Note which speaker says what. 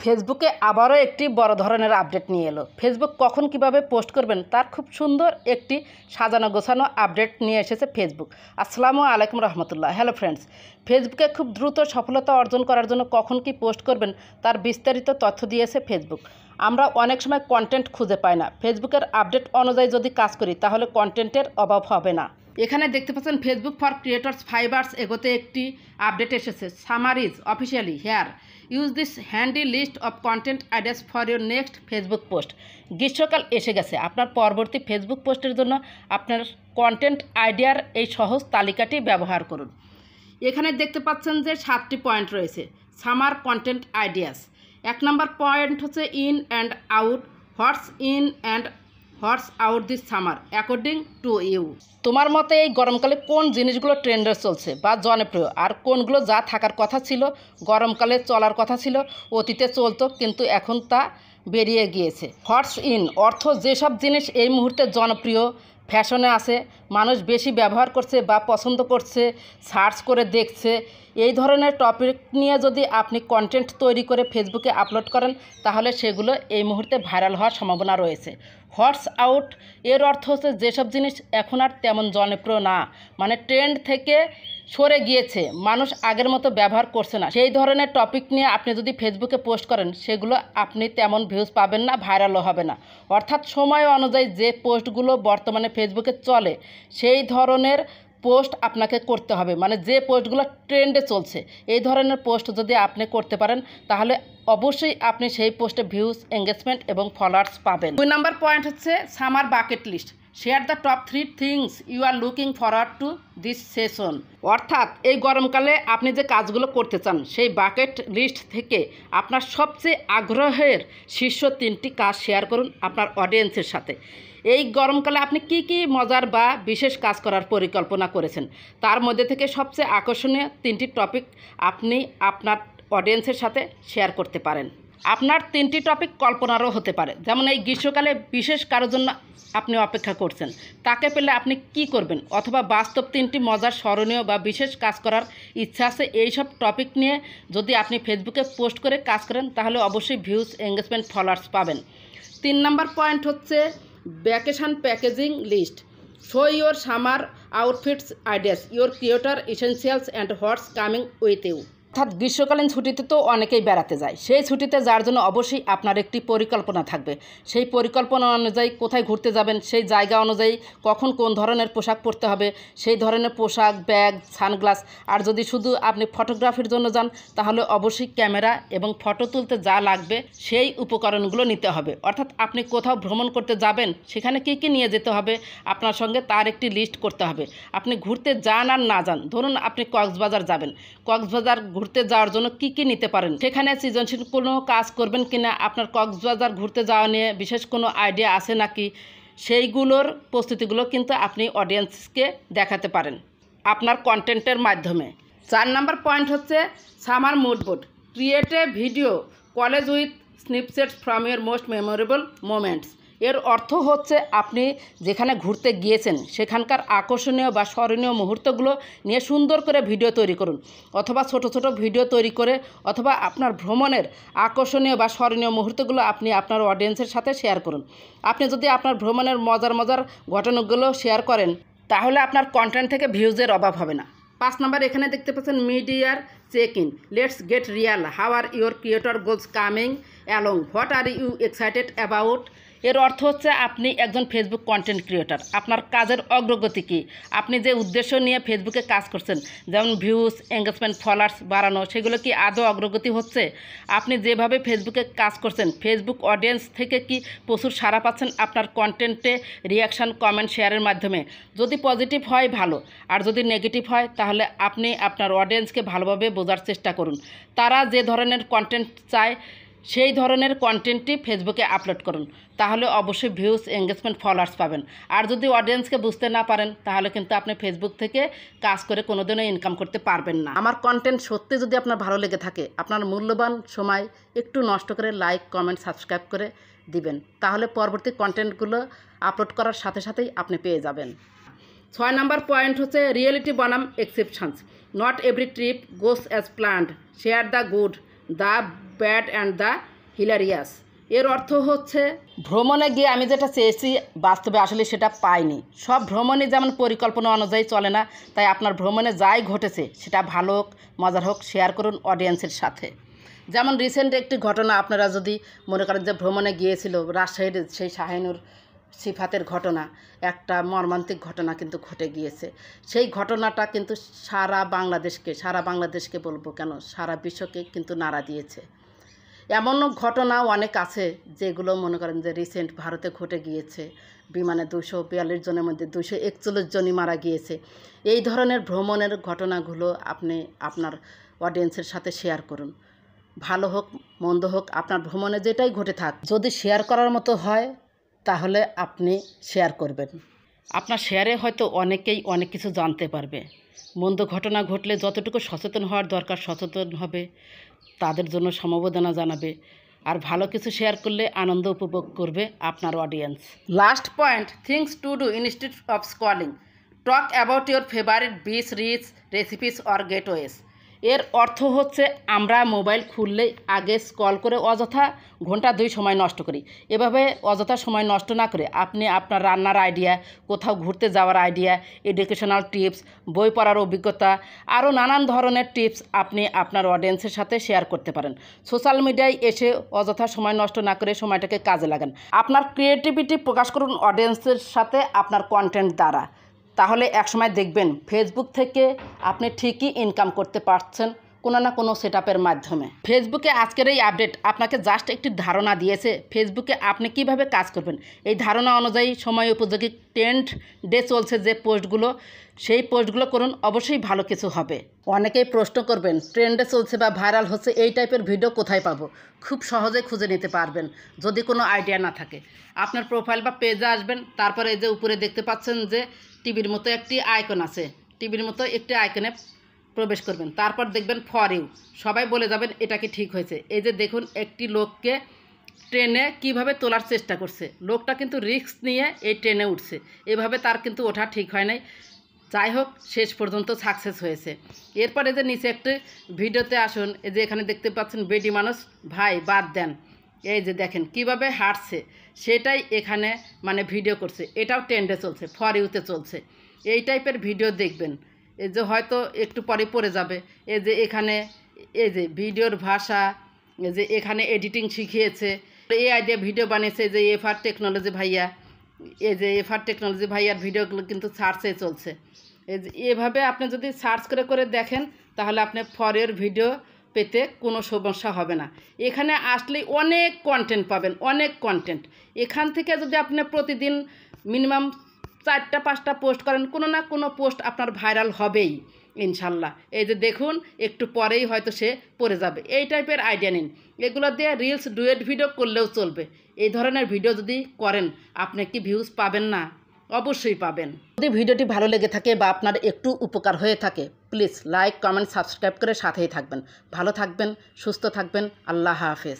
Speaker 1: ফেসবুকে আবারও একটি বড় ধরনের আপডেট নিয়ে এলো। ফেসবুক কখন কিভাবে পোস্ট করবেন তার খুব সুন্দর একটি সাজানো গোছানো আপডেট নিয়ে এসেছে ফেসবুক। আসসালামু আলাইকুম রহমতুল্লাহ। হ্যালো ফ্রেন্ডস, ফেসবুকে খুব দ্রুত সফলতা অর্জন করার জন্য কখন কি পোস্ট করবেন তার বিস্তারিত তথ্য দিয়েছে ফেসবুক। আমরা অনেক সময় কন্টেন্ট খুঁজে পাই না, ফেসবুকের আপডেট অনুযায়ী যদি কাজ করি তাহলে কন্টেন্টের অভাব হবে না। এখানে দেখতে পাচ্ছেন ফেসবুক ফর ক্রিয়েটর্স 5 hours এগোতে একটি আপডেট এসেছে। Summer's officially here, use this handy list of content ideas for your next Facebook post. গ্রীষ্মকাল এসে গেছে, আপনার পরবর্তী ফেসবুক পোস্টের জন্য আপনার কন্টেন্ট আইডিয়ার এই সহজ তালিকাটি ব্যবহার করুন। এখানে দেখতে পাচ্ছেন যে 7টি পয়েন্ট রয়েছে। Summer content ideas. 1 number point হচ্ছে in and out, what's in and what's out this summer according to you. তোমার মতে এই গরমকালে কোন জিনিসগুলো ট্রেন্ডে চলছে বা জনপ্রিয়, আর কোনগুলো যা থাকার কথা ছিল, গরমকালে চলার কথা ছিল, অতীতে চলতো কিন্তু এখন তা বেরিয়ে গিয়েছে। হোয়াটস ইন অর্থ যেসব জিনিস এই মুহূর্তে জনপ্রিয়, ফ্যাশনে আছে, মানুষ বেশি ব্যবহার করছে বা পছন্দ করছে, সার্চ করে দেখছে, এই ধরনের টপিক নিয়ে যদি আপনি কন্টেন্ট তৈরি করে ফেসবুকে আপলোড করেন তাহলে সেগুলো এই মুহূর্তে ভাইরাল হওয়ার সম্ভাবনা রয়েছে। হোয়াটস আউট এর অর্থ হচ্ছে যেসব জিনিস এখন আর তেমন জনপ্রিয় না, মানে ট্রেন্ড থেকে সরে গিয়েছে, মানুষ আগের মতো ব্যবহার করছে না, সেই ধরনের টপিক নিয়ে আপনি যদি ফেসবুকে পোস্ট করেন সেগুলো আপনি তেমন ভিউজ পাবেন না, ভাইরালও হবে না। অর্থাৎ সময় অনুযায়ী যে পোস্টগুলো বর্তমানে ফেসবুকে চলে সেই ধরনের পোস্ট আপনাকে করতে হবে, মানে যে পোস্টগুলো ট্রেন্ডে চলছে এই ধরনের পোস্ট যদি আপনি করতে পারেন তাহলে অবশ্যই আপনি সেই পোস্টে ভিউজ, এঙ্গেজমেন্ট এবং ফলোয়ার্স পাবেন। 2 নম্বর পয়েন্ট হচ্ছে summer bucket list. Share the top 3 things you are looking forward to this session. অর্থাৎ এই গরমকালে আপনি যে কাজগুলো করতে চান সেই বাকেট লিস্ট থেকে আপনার সবচেয়ে আগ্রহের শীর্ষ 3টি কাজ শেয়ার করুন আপনার অডিয়েন্সের সাথে। এই গরমকালে আপনি কি কি মজার বা বিশেষ কাজ করার পরিকল্পনা করেছেন তার মধ্যে থেকে সবচেয়ে আকর্ষণীয় 3টি টপিক আপনি আপনার অডিয়েন্সের সাথে শেয়ার করতে পারেন। আপনার 3টি টপিক কল্পনারও হতে পারে, যেমন এই গ্রীষ্মকালে বিশেষ কারোর জন্য আপনি অপেক্ষা করছেন, তাকে পেলে আপনি কি করবেন, অথবা বাস্তব 3টি মজার, স্মরণীয় বা বিশেষ কাজ করার ইচ্ছা আছে। এই সব টপিক নিয়ে যদি আপনি ফেসবুকে পোস্ট করে কাজ করেন তাহলে অবশ্যই ভিউজ, এঙ্গেজমেন্ট, ফলোয়ার্স পাবেন। 3 নম্বর পয়েন্ট হচ্ছে vacation packaging list. Show your summer outfits ideas, your creator essentials and what's coming with you. অর্থাৎ গ্রীষ্মকালীন ছুটিতে তো অনেকেই বেড়াতে যায়, সেই ছুটিতে যার জন্য অবশ্যই আপনার একটি পরিকল্পনা থাকবে। সেই পরিকল্পনা অনুযায়ী কোথায় ঘুরতে যাবেন, সেই জায়গা অনুযায়ী কখন কোন ধরনের পোশাক পরতে হবে, সেই ধরনের পোশাক, ব্যাগ, সানগ্লাস। আর যদি শুধু আপনি ফটোগ্রাফির জন্য যান তাহলে অবশ্যই ক্যামেরা এবং ফটো তুলতে যা লাগবে সেই উপকরণগুলো নিতে হবে। অর্থাৎ আপনি কোথাও ভ্রমণ করতে যাবেন সেখানে কী কী নিয়ে যেতে হবে আপনার সঙ্গে তার একটি লিস্ট করতে হবে। আপনি ঘুরতে যান আর না যান, ধরুন আপনি কক্সবাজার যাবেন, কক্সবাজার ঘুরতে যাওয়ার জন্য কি কি নিতে পারেন, সেখানে সৃজনশীল কোনো কাজ করবেন কিনা, আপনার কক্সবাজার ঘুরতে যাওয়া নিয়ে বিশেষ কোনো আইডিয়া আছে নাকি, সেইগুলোর প্রস্তুতিগুলো কিন্তু আপনি অডিয়েন্সকে দেখাতে পারেন আপনার কন্টেন্টের মাধ্যমে। 4 নম্বর পয়েন্ট হচ্ছে summer mood board. Create a video collage with snippets from your most memorable moments. এর অর্থ হচ্ছে আপনি যেখানে ঘুরতে গিয়েছেন সেখানকার আকর্ষণীয় বা স্মরণীয় মুহূর্তগুলো নিয়ে সুন্দর করে ভিডিও তৈরি করুন, অথবা ছোট ছোট ভিডিও তৈরি করে, অথবা আপনার ভ্রমণের আকর্ষণীয় বা স্মরণীয় মুহূর্তগুলো আপনি আপনার অডিয়েন্সের সাথে শেয়ার করুন। আপনি যদি আপনার ভ্রমণের মজার মজার ঘটনাগুলো শেয়ার করেন তাহলে আপনার কন্টেন্ট থেকে ভিউজের অভাব হবে না। 5 নম্বর এখানে দেখতে পাচ্ছেন মিডিয়ার check in. Let's get real, how are your creator goals coming along, what are you excited about. এর অর্থ হচ্ছে আপনি একজন ফেসবুক কন্টেন্ট ক্রিয়েটর, আপনার কাজের অগ্রগতি কী, আপনি যে উদ্দেশ্য নিয়ে ফেসবুকে কাজ করছেন, যেমন ভিউজ, এঙ্গেজমেন্ট, ফলোয়ার্স বাড়ানো, সেগুলো কি আদৌ অগ্রগতি হচ্ছে? আপনি যেভাবে ফেসবুকে কাজ করছেন ফেসবুক অডিয়েন্স থেকে কি প্রচুর সাড়া পাচ্ছেন আপনার কন্টেন্টে, রিয়াকশান, কমেন্ট, শেয়ারের মাধ্যমে? যদি পজিটিভ হয় ভালো, আর যদি নেগেটিভ হয় তাহলে আপনি আপনার অডিয়েন্সকে ভালোভাবে বোঝার চেষ্টা করুন। তারা যে ধরনের কন্টেন্ট চায় সেই ধরনের কন্টেন্টটি ফেসবুকে আপলোড করুন, তাহলে অবশ্যই ভিউজ, এঙ্গেজমেন্ট, ফলোয়ার্স পাবেন। আর যদি অডিয়েন্সকে বুঝতে না পারেন তাহলে কিন্তু আপনি ফেসবুক থেকে কাজ করে কোনোদিনও ইনকাম করতে পারবেন না। আমার কন্টেন্ট সত্যি যদি আপনার ভালো লেগে থাকে আপনার মূল্যবান সময় একটু নষ্ট করে লাইক, কমেন্ট, সাবস্ক্রাইব করে দিবেন, তাহলে পরবর্তী কন্টেন্টগুলো আপলোড করার সাথে সাথেই আপনি পেয়ে যাবেন। 6 নম্বর পয়েন্ট হচ্ছে রিয়েলিটি বনাম exceptions. Not every trip goes as planned, share the good, the bad and the hilarious. এর অর্থ হচ্ছে ভ্রমণে গিয়ে আমি যেটা চেয়েছি বাস্তবে আসলে সেটা পাইনি। সব ভ্রমণই যেমন পরিকল্পনা অনুযায়ী চলে না, তাই আপনার ভ্রমণে যাই ঘটেছে সেটা ভালো হোক মজার হোক শেয়ার করুন অডিয়েন্সের সাথে। যেমন রিসেন্ট একটি ঘটনা, আপনারা যদি মনে করেন যে ভ্রমণে গিয়েছিল রাজশাহীর সেই শাহিনুর সিফাতের ঘটনা, একটা মর্মান্তিক ঘটনা কিন্তু ঘটে গিয়েছে। সেই ঘটনাটা কিন্তু সারা বাংলাদেশকে বলবো কেন, সারা বিশ্বকে কিন্তু নাড়া দিয়েছে। এমনও ঘটনা অনেক আছে যেগুলো মনে করেন যে রিসেন্ট ভারতে ঘটে গিয়েছে। বিমানে 242 জনের মধ্যে 241 জনই মারা গিয়েছে। এই ধরনের ভ্রমণের ঘটনাগুলো আপনি আপনার অডিয়েন্সের সাথে শেয়ার করুন। ভালো হোক মন্দ হোক, আপনার ভ্রমণে যেটাই ঘটে থাক, যদি শেয়ার করার মতো হয় তাহলে আপনি শেয়ার করবেন। আপনার শেয়ারে হয়তো অনেকেই অনেক কিছু জানতে পারবে। মন্দ ঘটনা ঘটলে যতটুকু সচেতন হওয়ার দরকার সচেতন হবে, তাদের জন্য সমবেদনা জানাবে। আর ভালো কিছু শেয়ার করলে আনন্দ উপভোগ করবে আপনার audience. Last point, things to do instead of scrolling, talk about your favourite beach, reach, recipes or getaways. এর অর্থ হচ্ছে আমরা মোবাইল খুললেই আগে স্ক্রল করে অযথা ঘন্টা 2 সময় নষ্ট করি। এভাবে অযথা সময় নষ্ট না করে আপনি আপনার রান্নার আইডিয়া, কোথাও ঘুরতে যাওয়ার আইডিয়া, এডুকেশনাল টিপস, বই পড়ার অভিজ্ঞতা, আরও নানান ধরনের টিপস আপনি আপনার অডিয়েন্সের সাথে শেয়ার করতে পারেন। সোশ্যাল মিডিয়ায় এসে অযথা সময় নষ্ট না করে সময়টাকে কাজে লাগান। আপনার ক্রিয়েটিভিটি প্রকাশ করুন অডিয়েন্সের সাথে আপনার কন্টেন্ট দ্বারা। তাহলে একসময় দেখবেন ফেসবুক থেকে আপনি ঠিকই ইনকাম করতে পারছেন কোনো না কোনো সেটআপের মাধ্যমে। ফেসবুকে আজকের এই আপডেট আপনাকে জাস্ট একটি ধারণা দিয়েছে ফেসবুকে আপনি কিভাবে কাজ করবেন। এই ধারণা অনুযায়ী সময় উপযোগী ট্রেন্ড ডে চলছে যে পোস্টগুলো, সেই পোস্টগুলো করুন, অবশ্যই ভালো কিছু হবে। অনেকেই প্রশ্ন করবেন ট্রেন্ডে চলছে বা ভাইরাল হচ্ছে এই টাইপের ভিডিও কোথায় পাবো। খুব সহজে খুঁজে নিতে পারবেন যদি কোনো আইডিয়া না থাকে। আপনার প্রোফাইল বা পেজে আসবেন, তারপরে এই যে উপরে দেখতে পাচ্ছেন যে টিভির মতো একটি আইকন আছে, টিভির মতো একটি আইকনে প্রবেশ করবেন। তারপর দেখবেন ফর ইউ, সবাই বলে যাবেন এটা কি ঠিক হয়েছে। এই যে দেখুন একটি লোককে ট্রেনে কিভাবে তোলার চেষ্টা করছে, লোকটা কিন্তু রিস্ক নিয়ে এই ট্রেনে উঠছে, এভাবে তার কিন্তু ওঠা ঠিক হয় নাই। যাই হোক শেষ পর্যন্ত সাকসেস হয়েছে। এরপরে যে নিচে একটি ভিডিওতে আসুন, এই যে এখানে দেখতে পাচ্ছেন বেডি মানুষ ভাই বাদ দেন, এই যে দেখেন কিভাবে হাঁটছে সেটাই এখানে মানে ভিডিও করছে, এটাও ট্রেন্ডে চলছে, ফর ইউতে চলছে। এই টাইপের ভিডিও দেখবেন, এই যে হয়তো একটু পরে পড়ে যাবে। এই যে এখানে এই যে ভিডিওর ভাষা, এই যে এখানে এডিটিং শিখিয়েছে, এই আইডিয়া ভিডিও বানিয়েছে যে এফআর টেকনোলজি ভাইয়া, এই যে এফআর টেকনোলজি ভাইয়ার ভিডিওগুলো কিন্তু সার্চে চলছে। এই যে এভাবে আপনি যদি সার্চ করে করে দেখেন তাহলে আপনি ফর ইউর ভিডিও পেতে কোনো সমস্যা হবে না। এখানে আসলেই অনেক কন্টেন্ট পাবেন, অনেক কন্টেন্ট। এখান থেকে যদি আপনি প্রতিদিন মিনিমাম 4টা-5টা পোস্ট করেন, কোনো না কোনো পোস্ট আপনার ভাইরাল হবেই ইনশাল্লাহ। এই যে দেখুন একটু পরেই হয়তো সে পড়ে যাবে। এই টাইপের আইডিয়া নিন, এগুলো দিয়ে রিলস ডুয়েট ভিডিও করলেও চলবে। এই ধরনের ভিডিও যদি করেন আপনি কি ভিউজ পাবেন না? অবশ্যই পাবেন। যদি ভিডিওটি ভালো লেগে থাকে বা আপনার একটু উপকার হয়ে থাকে প্লিজ লাইক, কমেন্ট, সাবস্ক্রাইব করে সাথেই থাকবেন। ভালো থাকবেন, সুস্থ থাকবেন। আল্লাহ হাফেজ।